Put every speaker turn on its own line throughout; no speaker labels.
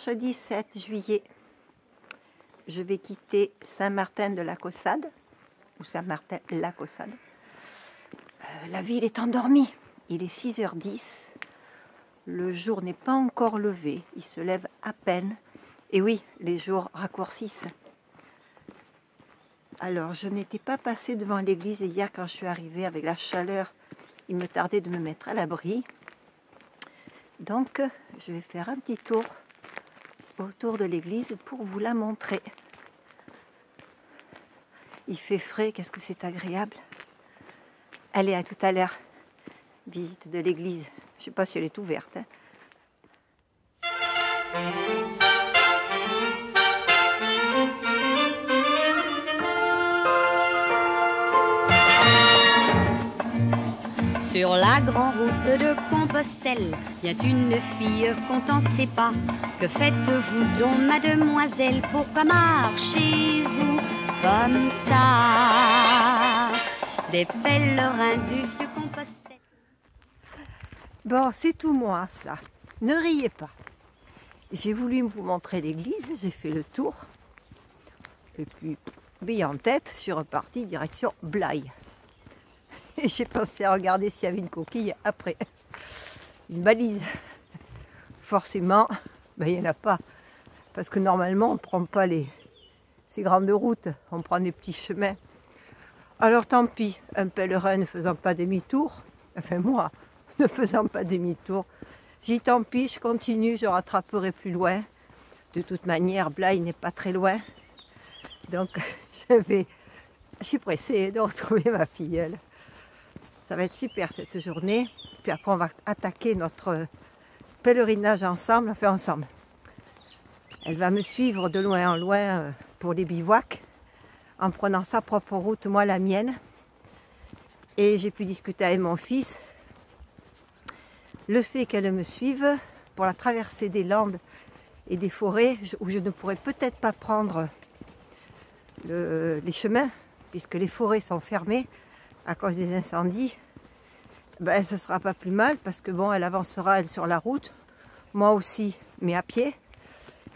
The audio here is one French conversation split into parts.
mercredi 7 juillet. Je vais quitter Saint-Martin-de-la-Caussade, ou Saint-Martin-la-Caussade. La ville est endormie. Il est 6h10. Le jour n'est pas encore levé. Il se lève à peine. Et oui, les jours raccourcissent. Alors, je n'étais pas passée devant l'église hier quand je suis arrivée avec la chaleur. Il me tardait de me mettre à l'abri. Donc, je vais faire un petit tour autour de l'église pour vous la montrer. Il fait frais, qu'est-ce que c'est agréable. Allez, à tout à l'heure. Visite de l'église. Je ne sais pas si elle est ouverte.
Sur la grande route de Compostelle, vient une fille qu'on ne sait pas. Que faites-vous donc, mademoiselle? Pourquoi marchez-vous comme ça? Des pèlerins du vieux Compostelle.
Bon, c'est tout moi, ça. Ne riez pas. J'ai voulu vous montrer l'église, j'ai fait le tour. Et puis, bille en tête, je suis repartie direction Blaye. Et j'ai pensé à regarder s'il y avait une coquille après. Une balise. Forcément, ben, il n'y en a pas. Parce que normalement, on ne prend pas ces grandes routes. On prend des petits chemins. Alors tant pis, un pèlerin ne faisant pas demi-tour. Enfin moi, ne faisant pas demi-tour. J'ai dit tant pis, je continue, je rattraperai plus loin. De toute manière, Blaye n'est pas très loin. Donc je suis pressée de retrouver ma filleule. Ça va être super cette journée. Puis après, on va attaquer notre pèlerinage ensemble, enfin ensemble. Elle va me suivre de loin en loin pour les bivouacs, en prenant sa propre route, moi la mienne. Et j'ai pu discuter avec mon fils. Le fait qu'elle me suive pour la traversée des landes et des forêts, où je ne pourrais peut-être pas prendre les chemins, puisque les forêts sont fermées à cause des incendies, ben, ce ne sera pas plus mal parce que bon, elle avancera elle sur la route, moi aussi, mais à pied,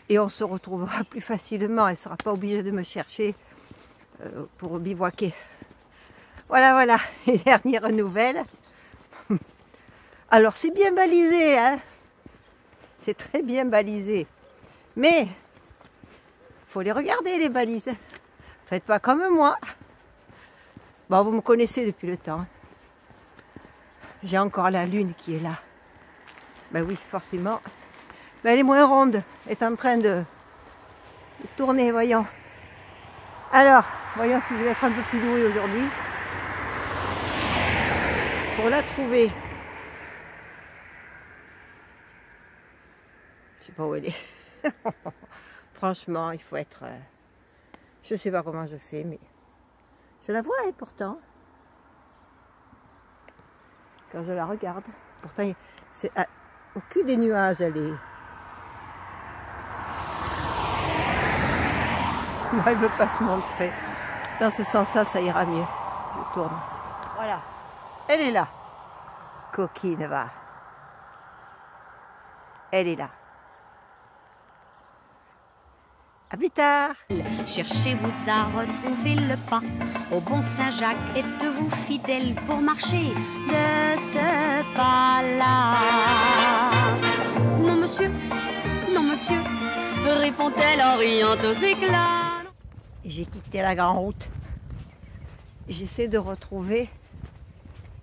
et on se retrouvera plus facilement. Elle ne sera pas obligée de me chercher pour bivouaquer. Voilà, voilà, les dernières nouvelles. Alors c'est bien balisé, hein, c'est très bien balisé, mais faut les regarder les balises. Faites pas comme moi. Bon, vous me connaissez depuis le temps. J'ai encore la lune qui est là. Ben oui, forcément. Ben elle est moins ronde. Elle est en train de tourner, voyons. Alors, voyons si je vais être un peu plus douée aujourd'hui. Pour la trouver. Je sais pas où elle est. Franchement, il faut être... je sais pas comment je fais, mais... je la vois, et pourtant, quand je la regarde, pourtant, c'est au cul des nuages, elle est. Moi, elle ne veut pas se montrer. Dans ce sens-là, ça ira mieux. Je tourne. Voilà, elle est là. Coquine, va. Elle est là. À plus tard.
Cherchez-vous à retrouver le pas au bon Saint-Jacques. Êtes-vous fidèle pour marcher de ce pas-là? Non monsieur, non monsieur, répond-elle en riant aux éclats.
J'ai quitté la grande route. J'essaie de retrouver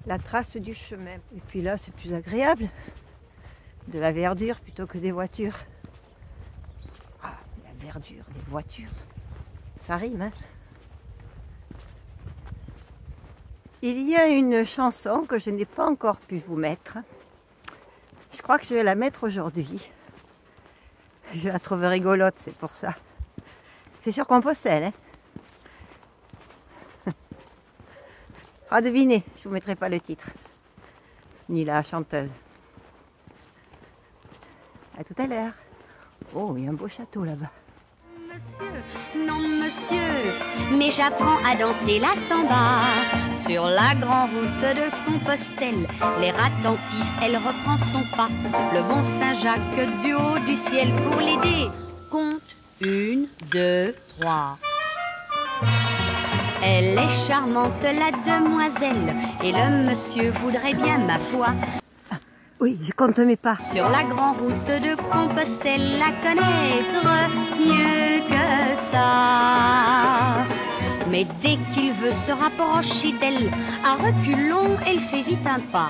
la trace du chemin. Et puis là, c'est plus agréable. De la verdure plutôt que des voitures. Verdure, des voitures, ça rime, hein. Il y a une chanson que je n'ai pas encore pu vous mettre. Je crois que je vais la mettre aujourd'hui. Je la trouve rigolote, c'est pour ça. C'est sur Compostelle, hein. Ah, devinez, je vous mettrai pas le titre, ni la chanteuse. À tout à l'heure. Oh, il y a un beau château là-bas.
Monsieur, non monsieur, mais j'apprends à danser la samba. Sur la grande route de Compostelle, l'air attentif, elle reprend son pas. Le bon Saint-Jacques du haut du ciel pour l'aider compte 1, 2, 3. Elle est charmante la demoiselle, et le monsieur voudrait bien, ma foi,
oui, je compte mes pas.
sur la grande route de Compostelle, la connaître mieux que ça. Mais dès qu'il veut se rapprocher d'elle, à reculons, elle fait vite un pas.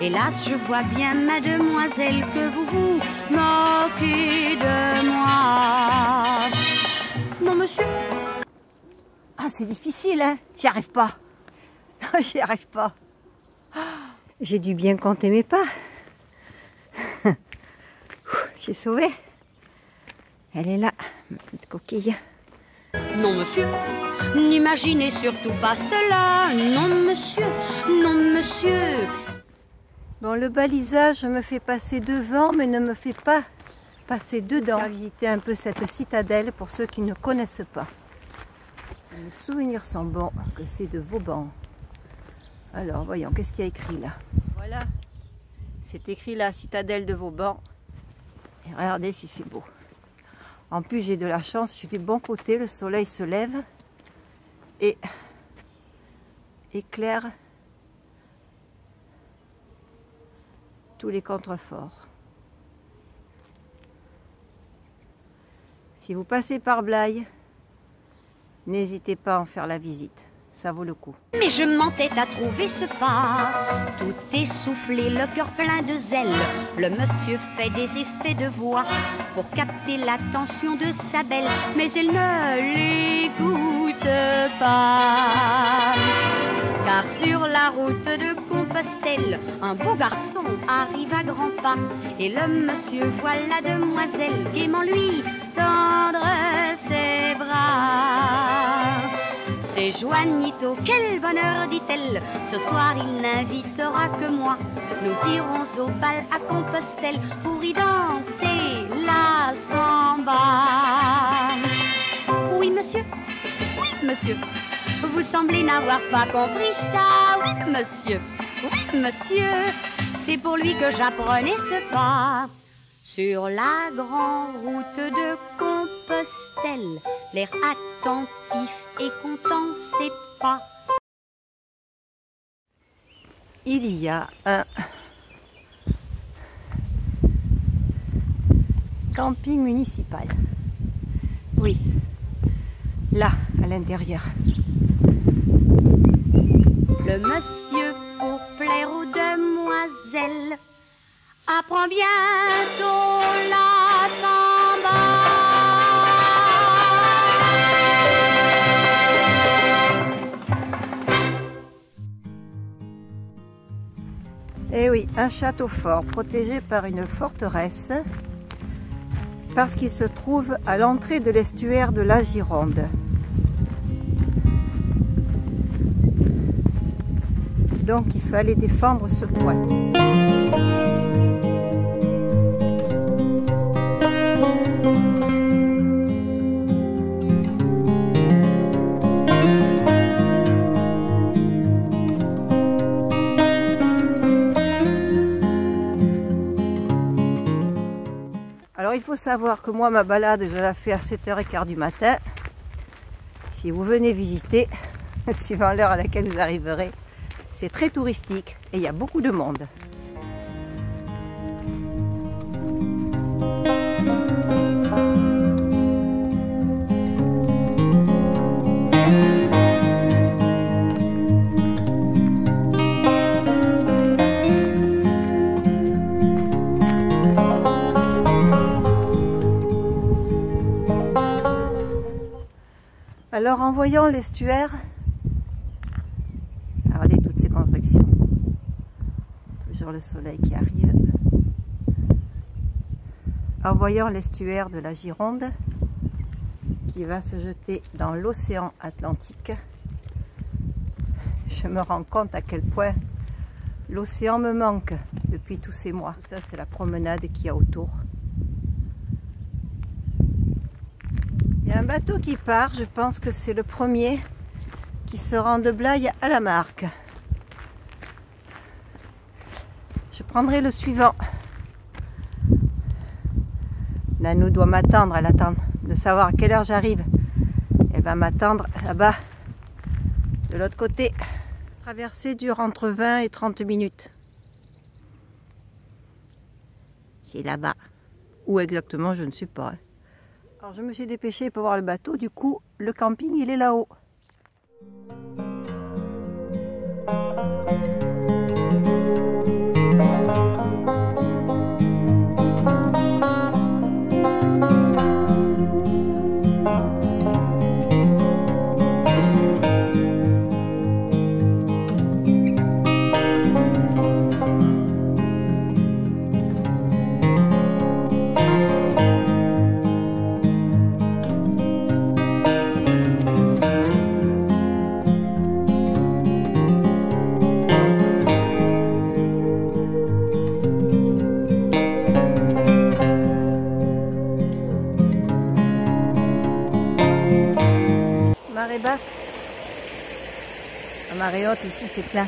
Hélas, je vois bien, mademoiselle, que vous vous moquez de moi. Non, monsieur.
Ah, c'est difficile, hein? J'y arrive pas. J'y arrive pas. J'ai dû bien compter mes pas. J'ai sauvé. Elle est là, ma petite coquille.
Non, monsieur, n'imaginez surtout pas cela. Non, monsieur, non, monsieur.
Bon, le balisage me fait passer devant, mais ne me fait pas passer dedans. On va visiter un peu cette citadelle pour ceux qui ne connaissent pas. Si mes souvenirs sont bons, que c'est de Vauban. Alors, voyons, qu'est-ce qu'il y a écrit là? Voilà, c'est écrit la citadelle de Vauban. Et regardez si c'est beau. En plus, j'ai de la chance, je suis du bon côté, le soleil se lève et éclaire tous les contreforts. Si vous passez par Blaye, n'hésitez pas à en faire la visite, ça vaut le coup.
Mais je m'entête à trouver ce pas, tout essoufflé, le cœur plein de zèle. Le monsieur fait des effets de voix pour capter l'attention de sa belle, mais elle ne l'écoute pas. Car sur la route de Compostelle, un beau garçon arrive à grands pas, et le monsieur voit la demoiselle gaiement lui tendre ses bras. C'est Juanito, quel bonheur, dit-elle, ce soir il n'invitera que moi. Nous irons au bal à Compostelle pour y danser la samba. Oui, monsieur, vous semblez n'avoir pas compris ça. Oui, monsieur, c'est pour lui que j'apprenais ce pas. Sur la grande route de Compostelle, l'air attentif et content ses pas.
Il y a un camping municipal. Oui, là, à l'intérieur.
Le monsieur, pour plaire aux demoiselles, apprend bientôt la samba.
Eh oui, un château fort protégé par une forteresse parce qu'il se trouve à l'entrée de l'estuaire de la Gironde. Donc il fallait défendre ce point. Alors il faut savoir que moi ma balade je la fais à 7h15 du matin. Si vous venez visiter, suivant l'heure à laquelle vous arriverez, c'est très touristique et il y a beaucoup de monde. Alors en voyant l'estuaire, regardez toutes ces constructions, toujours le soleil qui arrive. En voyant l'estuaire de la Gironde qui va se jeter dans l'océan Atlantique, je me rends compte à quel point l'océan me manque depuis tous ces mois. Tout ça c'est la promenade qu'il y a autour. Il y a un bateau qui part, je pense que c'est le premier qui se rend de Blaye à la Marque. Je prendrai le suivant. Nanou doit m'attendre, elle attend de savoir à quelle heure j'arrive. Elle va m'attendre là-bas, de l'autre côté. La traversée dure entre 20 et 30 minutes. C'est là-bas. Où exactement, je ne sais pas. Alors je me suis dépêchée pour voir le bateau, du coup le camping il est là-haut. Marée basse, la marée haute ici c'est plein.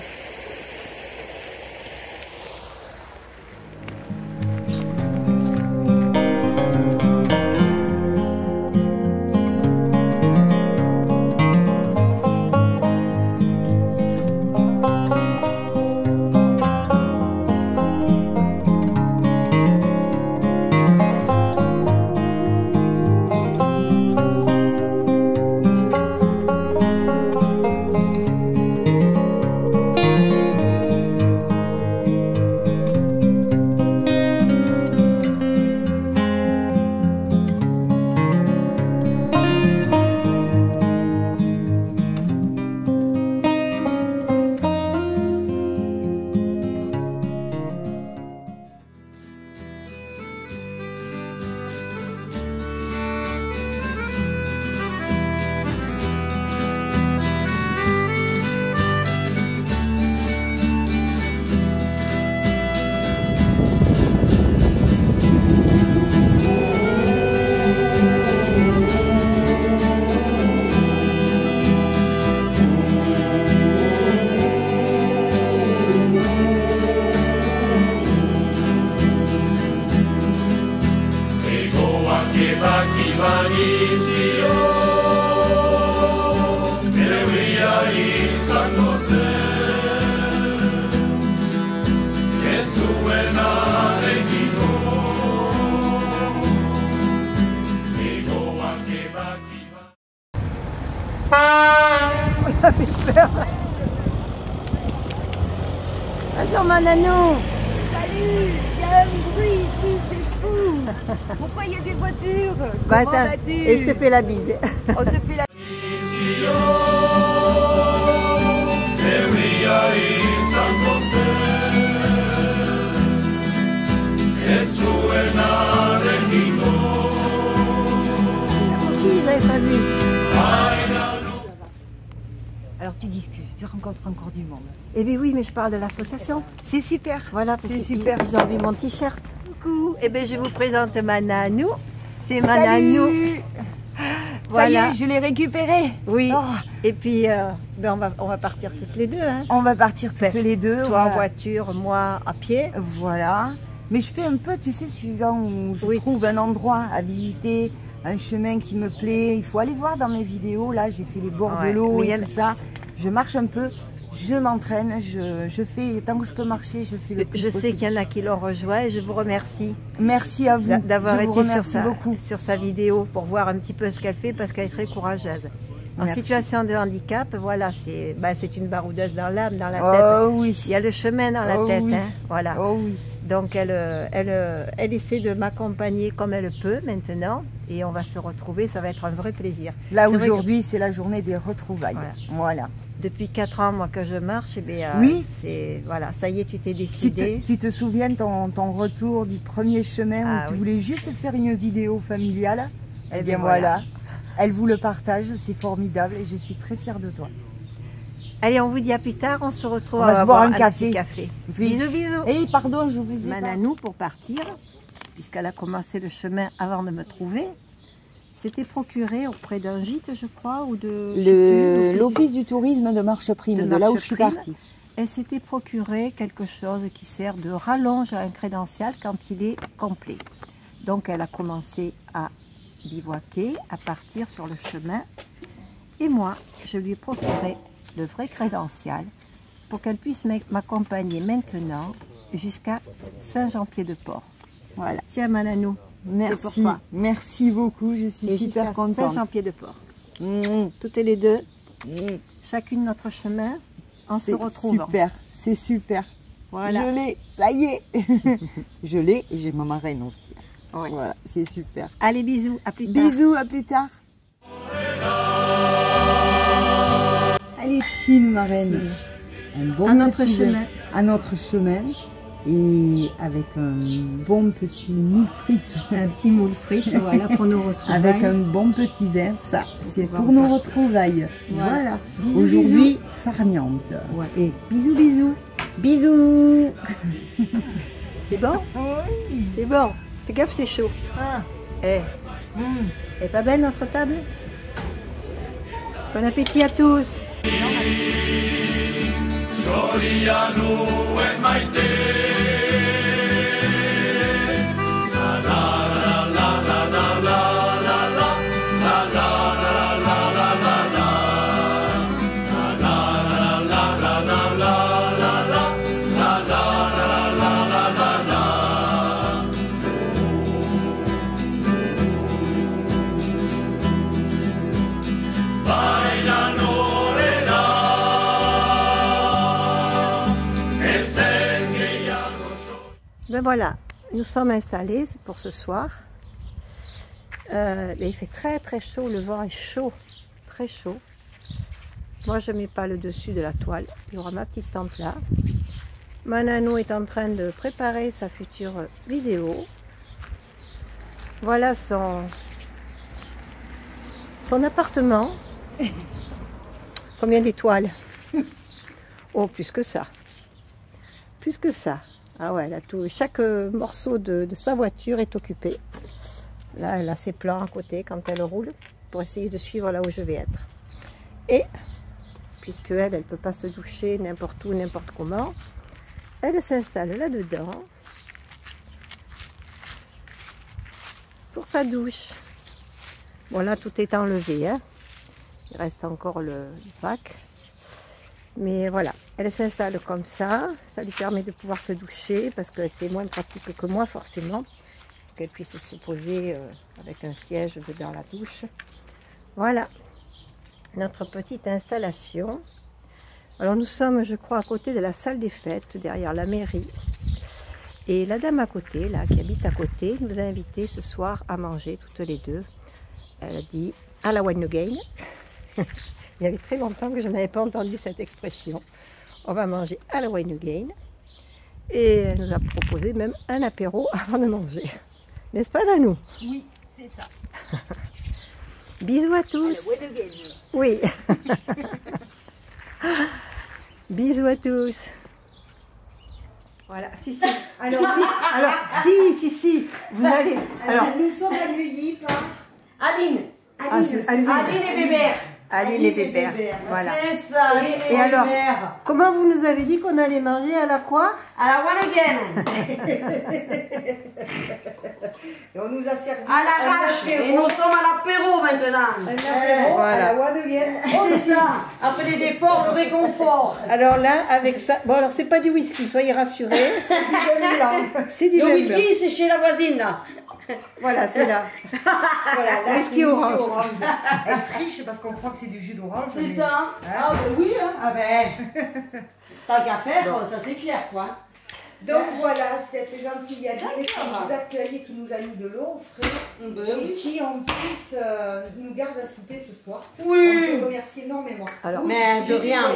Il m'a fait peur. Bonjour ma nanou.
Salut, il y a un bruit ici, c'est fou. Pourquoi il y a des voitures?
Bah,
Comment vas-tu?
et je te fais la bise.
On se fait la...
Alors tu discutes, tu rencontres encore du monde.
Eh bien oui, mais je parle de l'association.
C'est super.
Voilà, parce
C'est
qu'ils
super.
ils ont vu mon t-shirt.
Coucou.
Eh bien je vous présente ma nanou. C'est ma
Salut.
nanou. Voilà.
Ça y est, je l'ai récupéré.
Oui.
Oh,
Et puis ben on va partir toutes les deux. Hein.
on va partir toutes les deux.
Toi
on
en
va-
voiture, moi à pied.
Voilà. Mais je fais un peu, tu sais, suivant où je
Oui.
trouve un endroit à visiter, un chemin qui me plaît. Il faut aller voir dans mes vidéos. Là, j'ai fait les bords
Ouais,
de l'eau
mais il y
et
a
tout
le-
ça. Je marche un peu, je m'entraîne, je fais, tant que je peux marcher, je fais le plus
Je sais
possible.
qu'il y en a qui l'ont rejoint et je vous remercie
Merci à vous.
d'avoir
Je vous
été
remercie beaucoup.
sur sa vidéo pour voir un petit peu ce qu'elle fait parce qu'elle est très courageuse. En
Merci.
situation de handicap, voilà, c'est une baroudeuse dans l'âme, dans la tête.
Oh oui.
Il y a le chemin dans la
Oh
tête,
oui.
hein, voilà.
Oh oui.
Donc elle essaie de m'accompagner comme elle peut maintenant et on va se retrouver, ça va être un vrai plaisir.
Là
C'est vrai
aujourd'hui, c'est la journée des retrouvailles. Voilà.
Depuis 4 ans moi que je marche, eh bien,
Oui.
voilà, ça y est, tu t'es
Tu
décidé.
te souviens ton retour du premier chemin
Ah
où tu
oui.
voulais juste faire une vidéo familiale?
Eh
Eh bien
bien, voilà.
voilà. Elle vous le partage, c'est formidable et je suis très fière de toi.
Allez, on vous dit à plus tard, on se retrouve.
On va se boire un
petit
café.
café.
Oui.
Bisous, bisous.
Et pardon, je vous ai
Ma
pas...
nanou pour partir, puisqu'elle a commencé le chemin avant de me trouver, C'était procuré auprès d'un gîte, je crois, ou de...
L'office du tourisme de Marcheprime, de là où je suis partie.
Elle s'était procuré quelque chose qui sert de rallonge à un crédential quand il est complet. Donc elle a commencé à bivouaquer, à partir sur le chemin. Et moi, je lui ai procuré le vrai crédential pour qu'elle puisse m'accompagner maintenant jusqu'à Saint-Jean-Pied-de-Port. Voilà. Tiens, Mananou, c'est pour toi.
Merci beaucoup, je suis super contente.
Saint-Jean-Pied-de-Port. Toutes les deux, chacune notre chemin, en se retrouvant.
Super, c'est super.
Voilà.
Je l'ai, ça y est. Je l'ai et j'ai ma marraine aussi. Ouais. Voilà, c'est super.
Allez, bisous, à plus tard.
Bisous, à plus tard. Allez, chill, marraine. Un bon
à notre chemin.
À notre chemin. Et avec un bon petit moule frites.
Un petit moule frites, voilà, pour nos retrouvailles.
Avec un bon petit verre, ça, c'est pour nos retrouvailles. Voilà.
Aujourd'hui,
farniente.
Ouais. Et bisous, bisous.
Bisous.
C'est bon?
Oui.
C'est bon. Fais gaffe, c'est chaud.
Ah.
Elle est pas belle notre table? Bon appétit à tous. Ben voilà, nous sommes installés pour ce soir. Il fait très très chaud, le vent est chaud, très chaud. Moi je ne mets pas le dessus de la toile, il y aura ma petite tente là. Mananou est en train de préparer sa future vidéo. Voilà son appartement. Combien d'étoiles? Oh, plus que ça. Plus que ça. Ah ouais, là, chaque morceau de sa voiture est occupé. Là, elle a ses plans à côté quand elle roule pour essayer de suivre là où je vais être. Et, puisque elle ne peut pas se doucher n'importe où, n'importe comment, elle s'installe là-dedans pour sa douche. Bon, là, tout est enlevé, hein. Il reste encore le pack. Mais voilà, elle s'installe comme ça lui permet de pouvoir se doucher parce que c'est moins pratique que moi forcément, qu'elle puisse se poser avec un siège dans la douche. Voilà, notre petite installation. Alors nous sommes, je crois, à côté de la salle des fêtes, derrière la mairie. Et la dame à côté, là, qui habite à côté, nous a invités ce soir à manger toutes les deux. Elle a dit à la wine again. Il y avait très longtemps que je n'avais pas entendu cette expression. On va manger à la wine again. Et elle nous a proposé même un apéro avant de manger. N'est-ce pas, Nanou?
Oui, c'est ça.
Bisous à tous. Oui. Bisous à tous. Voilà. Si. Alors, si. Vous allez. Alors,
nous sommes accueillis par
Aline.
Aline et Bébert.
Aline et Bébert. Voilà.
C'est ça.
Et alors, comment vous nous avez dit qu'on allait manger à la quoi?
À la one again. Et on nous a servi
à l'arrache. Et nous sommes à l'apéro maintenant.
Un apéro à la one again.
C'est ça. Après des efforts, le réconfort.
Alors là, avec ça, bon alors c'est pas du whisky, soyez rassurés.
C'est du vin blanc.
C'est du vin
Le
blanc.
whisky, c'est chez la voisine là.
Voilà, c'est là.
Voilà, là,
whisky orange.
Elle triche parce qu'on croit que c'est du jus d'orange.
C'est ça. Ah ben oui. Hein. Ah ben. Tant qu'à faire, ça c'est clair quoi.
Donc voilà, cette gentille Aline qui nous accueille, qui nous a mis de l'eau au frais et qui en plus nous garde à souper ce soir.
Oui.
On te remercie énormément.
Alors,
mais de rien.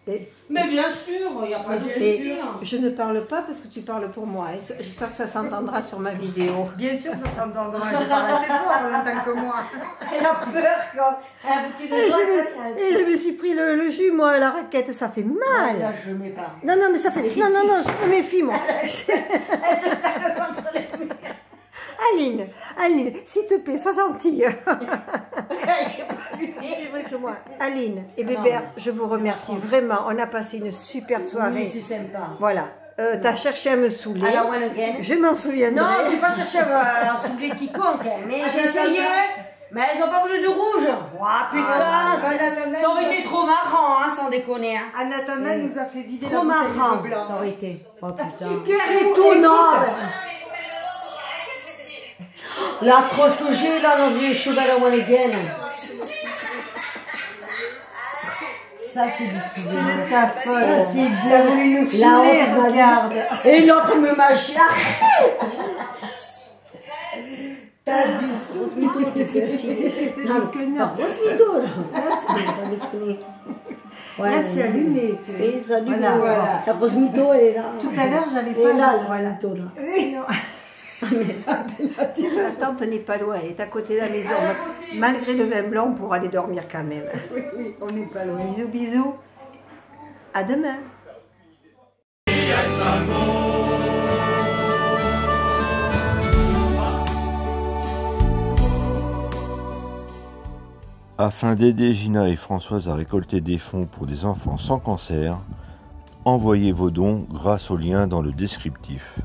Et,
mais bien sûr, il n'y a pas de souci.
Je ne parle pas parce que tu parles pour moi. J'espère que ça s'entendra sur ma vidéo.
Bien sûr, ça s'entendra. Je parle assez fort en même temps que moi.
Elle a peur quand
et je me suis pris le jus, moi, à la raquette, ça fait mal.
Là, je ne mets pas.
Non, mais ça fait. Non, je me méfie, moi. Aline, Aline, s'il te plaît, sois gentille. C'est vrai que moi, Aline et Bébert, je vous remercie vraiment. On a passé une super soirée.
Oui, c'est sympa.
Voilà. T'as cherché à me saouler.
Alors, one again.
Je m'en souviendrai.
Non, je n'ai pas cherché à saouler quiconque, mais j'ai essayé. Mais elles n'ont pas voulu de rouge. Ouah, putain, ça aurait été trop marrant, hein, sans déconner. Hein.
En attendant, elle nous a fait vider
Trop
la bouteille
marrant,
de blanc.
ça aurait été. Oh putain.
C'est tout, non.
La croche que j'ai là dans les cheveux à one again.
Ça, c'est du souvenir.
C'est ta folle.
Ça, c'est bien. Voulu nous
La
saouler,
honte,
regarde.
Et l'autre me mâche.
T'as du souvenir.
C'était
Non,
que non.
grosse mytho là. Ça déconne.
Là, c'est allumé.
Oui, c'est allumé.
Voilà,
Voilà. La grosse mytho, elle est là.
Tout à l'heure, j'avais
Elle
pas
est là,
la
la mytho là.
La tante n'est pas loin, elle est à côté de la maison. Malgré le vin blanc, on pourra aller dormir quand même.
Oui, on n'est pas loin.
Bisous, bisous. À demain.
Afin d'aider Gina et Françoise à récolter des fonds pour des enfants sans cancer, envoyez vos dons grâce au lien dans le descriptif.